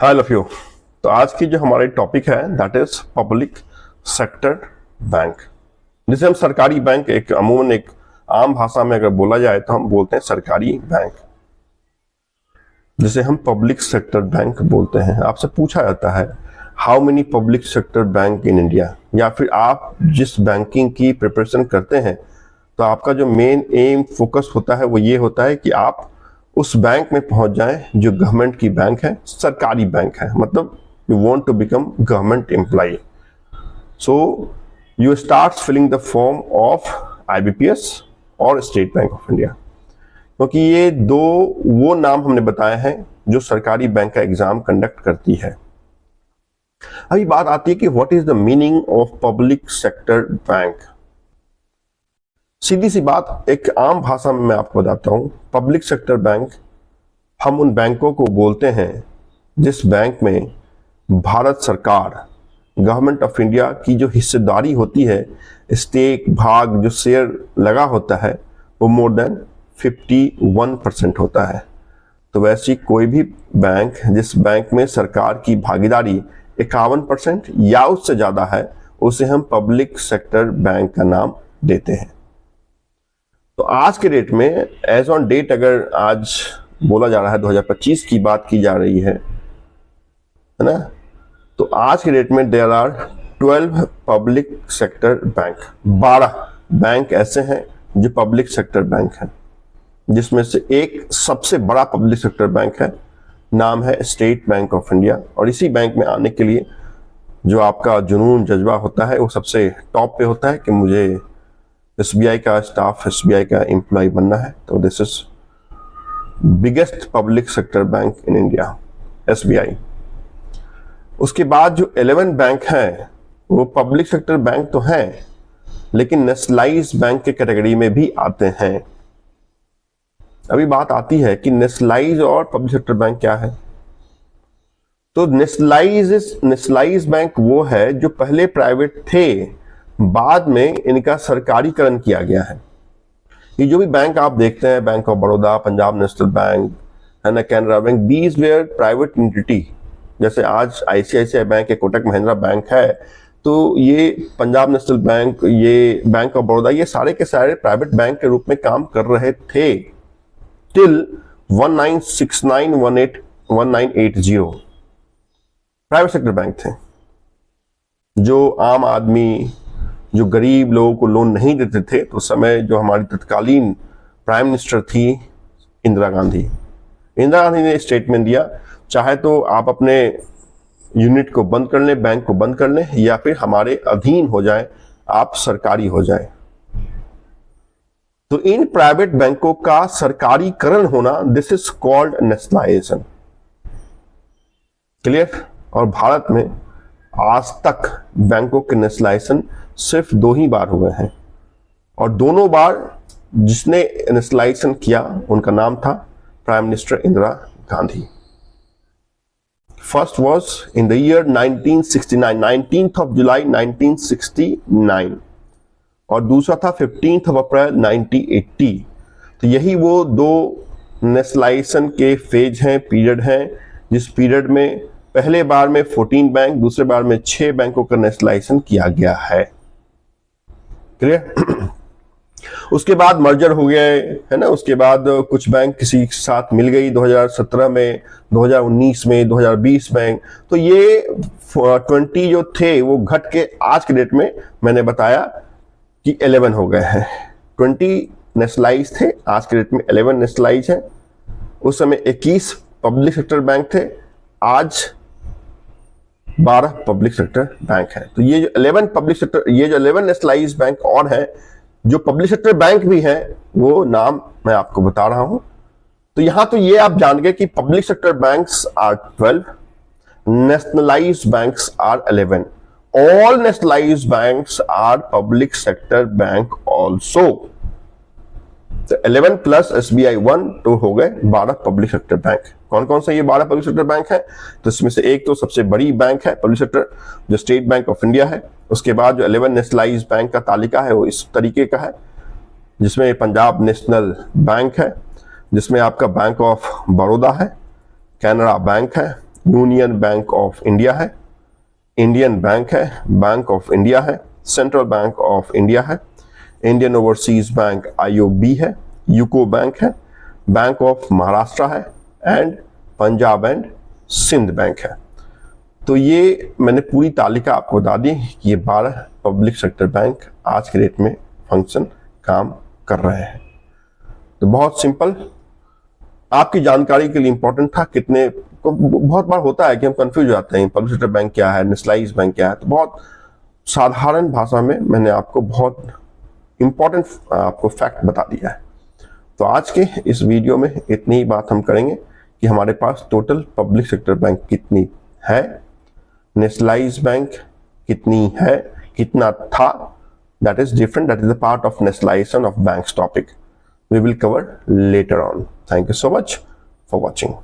हाय love. तो आज की जो हमारी टॉपिक है that is public sector bank, जिसे हम सरकारी बैंक एक अमूमन एक आम भाषा में अगर बोला जाए तो हम बोलते हैं सरकारी बैंक, जिसे हम पब्लिक सेक्टर बैंक बोलते हैं। आपसे पूछा जाता है how many public sector bank in India, या फिर आप जिस बैंकिंग की प्रिपरेशन करते हैं तो आपका जो मेन एम फोकस होता है वो ये होता है कि आप उस बैंक में पहुंच जाएं जो गवर्नमेंट की बैंक है, सरकारी बैंक है, मतलब you want to become government employ. So you start filling the form of IBPS और स्टेट बैंक ऑफ इंडिया, क्योंकि ये दो वो नाम हमने बताए हैं जो सरकारी बैंक का एग्जाम कंडक्ट करती है। अभी बात आती है कि what is the meaning of public sector bank. सीधी सी बात, एक आम भाषा में मैं आपको बताता हूं। पब्लिक सेक्टर बैंक हम उन बैंकों को बोलते हैं जिस बैंक में भारत सरकार, गवर्नमेंट ऑफ इंडिया की जो हिस्सेदारी होती है, स्टेक भाग जो शेयर लगा होता है वो मोर देन 51% होता है। तो वैसी कोई भी बैंक जिस बैंक में सरकार की भागीदारी 51% या उससे ज्यादा है उसे हम पब्लिक सेक्टर बैंक का नाम देते हैं। तो आज के डेट में एज ऑन डेट अगर आज बोला जा रहा है 2025 की बात की जा रही है ना, तो आज के डेट में there are 12 public sector bank. 12 bank ऐसे हैं जो पब्लिक सेक्टर बैंक हैं, जिसमें से एक सबसे बड़ा पब्लिक सेक्टर बैंक है, नाम है स्टेट बैंक ऑफ इंडिया। और इसी बैंक में आने के लिए जो आपका जुनून जज्बा होता है वो सबसे टॉप पे होता है कि मुझे एसबीआई का स्टाफ, एसबीआई का एम्प्लॉय बनना है। तो this is biggest public sector bank in India, SBI. उसके बाद जो 11 बैंक हैं वो पब्लिक सेक्टर बैंक तो हैं लेकिन नेशनलाइज बैंक के कैटेगरी में भी आते हैं। अभी बात आती है कि नेशनलाइज और पब्लिक सेक्टर बैंक क्या है। तो नेशनलाइज बैंक वो है जो पहले प्राइवेट थे, बाद में इनका सरकारीकरण किया गया है। ये जो भी बैंक आप देखते हैं, bank of Baroda, Punjab national bank है ना, Canara bank, these where private entity. जैसे आज आईसीआईसीआई बैंक है, कोटक महिंद्रा बैंक है, तो ये पंजाब नेशनल बैंक, ये बैंक ऑफ बड़ौदा, ये सारे के सारे प्राइवेट बैंक के रूप में काम कर रहे थे टिल 1980 प्राइवेट सेक्टर बैंक थे। जो आम आदमी, जो गरीब लोगों को लोन नहीं देते थे, तो उस समय जो हमारी तत्कालीन प्राइम मिनिस्टर थी इंदिरा गांधी ने स्टेटमेंट दिया, चाहे तो आप अपने यूनिट को बंद कर लें, बैंक को बंद कर लें, या फिर हमारे अधीन हो जाएं, आप सरकारी हो जाएं। तो इन प्राइवेट बैंकों का सरकारीकरण होना, this is called nationalisation. Clear. और भारत में आज तक बैंकों के नेशनलाइजेशन सिर्फ 2 ही बार हुए हैं, और दोनों बार जिसने नेशनलाइजेशन किया उनका नाम था prime minister Indira Gandhi. First was in the year 1969, 19th of July 1969, और दूसरा था 15th ऑफ अप्रैल 1980। तो यही वो 2 नेशनलाइजेशन के फेज हैं, पीरियड हैं, जिस पीरियड में पहले बार में 14 बैंक, दूसरे बार में 6 बैंकों का नेशनलाइजेशन किया गया है। क्लियर। उसके बाद मर्जर हो गए है ना, उसके बाद कुछ बैंक किसी के साथ मिल गई 2017 में, 2019 में, 2020 बैंक। तो ये 20 जो थे वो घट के आज के डेट में मैंने बताया कि 11 हो गए हैं। 20 नेशनलाइज थे, आज के डेट में 11 नेशनलाइज हैं। उस समय 21 पब्लिक सेक्टर बैंक थे, आज 12 पब्लिक सेक्टर बैंक है। तो ये जो 11 पब्लिक सेक्टर, ये जो 11 नेशनलाइज बैंक और हैं जो पब्लिक सेक्टर बैंक भी हैं, वो नाम मैं आपको बता रहा हूं। तो यहां तो ये आप जान गए कि public sector banks are 12, nationalise banks are 11। All nationalise banks are public sector bank also. तो 11 प्लस एसबीआई 1 तो हो गए 12 पब्लिक सेक्टर बैंक। कौन कौन से ये 12 पब्लिक सेक्टर बैंक है? तो इसमें से एक तो सबसे बड़ी बैंक है पब्लिक सेक्टर जो स्टेट बैंक ऑफ इंडिया है। उसके बाद जो 11 नेशनलाइज बैंक का तालिका है वो इस तरीके का है, जिसमें पंजाब नेशनल बैंक है, जिसमें आपका बैंक ऑफ बड़ौदा है, कैनरा बैंक है, यूनियन बैंक ऑफ इंडिया है, इंडियन बैंक है, बैंक ऑफ इंडिया है, सेंट्रल बैंक ऑफ इंडिया है, इंडियन ओवरसीज बैंक IOB है, यूको बैंक है, बैंक ऑफ महाराष्ट्र है and Punjab and Sind bank है। तो ये मैंने पूरी तालिका आपको बता दी कि ये 12 पब्लिक सेक्टर बैंक आज के डेट में फंक्शन काम कर रहे हैं। तो बहुत सिंपल, आपकी जानकारी के लिए इंपॉर्टेंट था। कितने बहुत बार होता है कि हम कंफ्यूज हो जाते हैं, पब्लिक सेक्टर बैंक क्या है, नेशनलाइज्ड बैंक क्या है। तो बहुत साधारण भाषा में मैंने आपको बहुत इंपॉर्टेंट आपको फैक्ट बता दिया है। तो आज के इस वीडियो में इतनी ही बात हम करेंगे कि हमारे पास टोटल पब्लिक सेक्टर बैंक कितनी है, नेशनलाइज्ड बैंक कितनी है, कितना था, that is different, that is a part of nationalization of banks topic we will cover later on. Thank you so much for watching.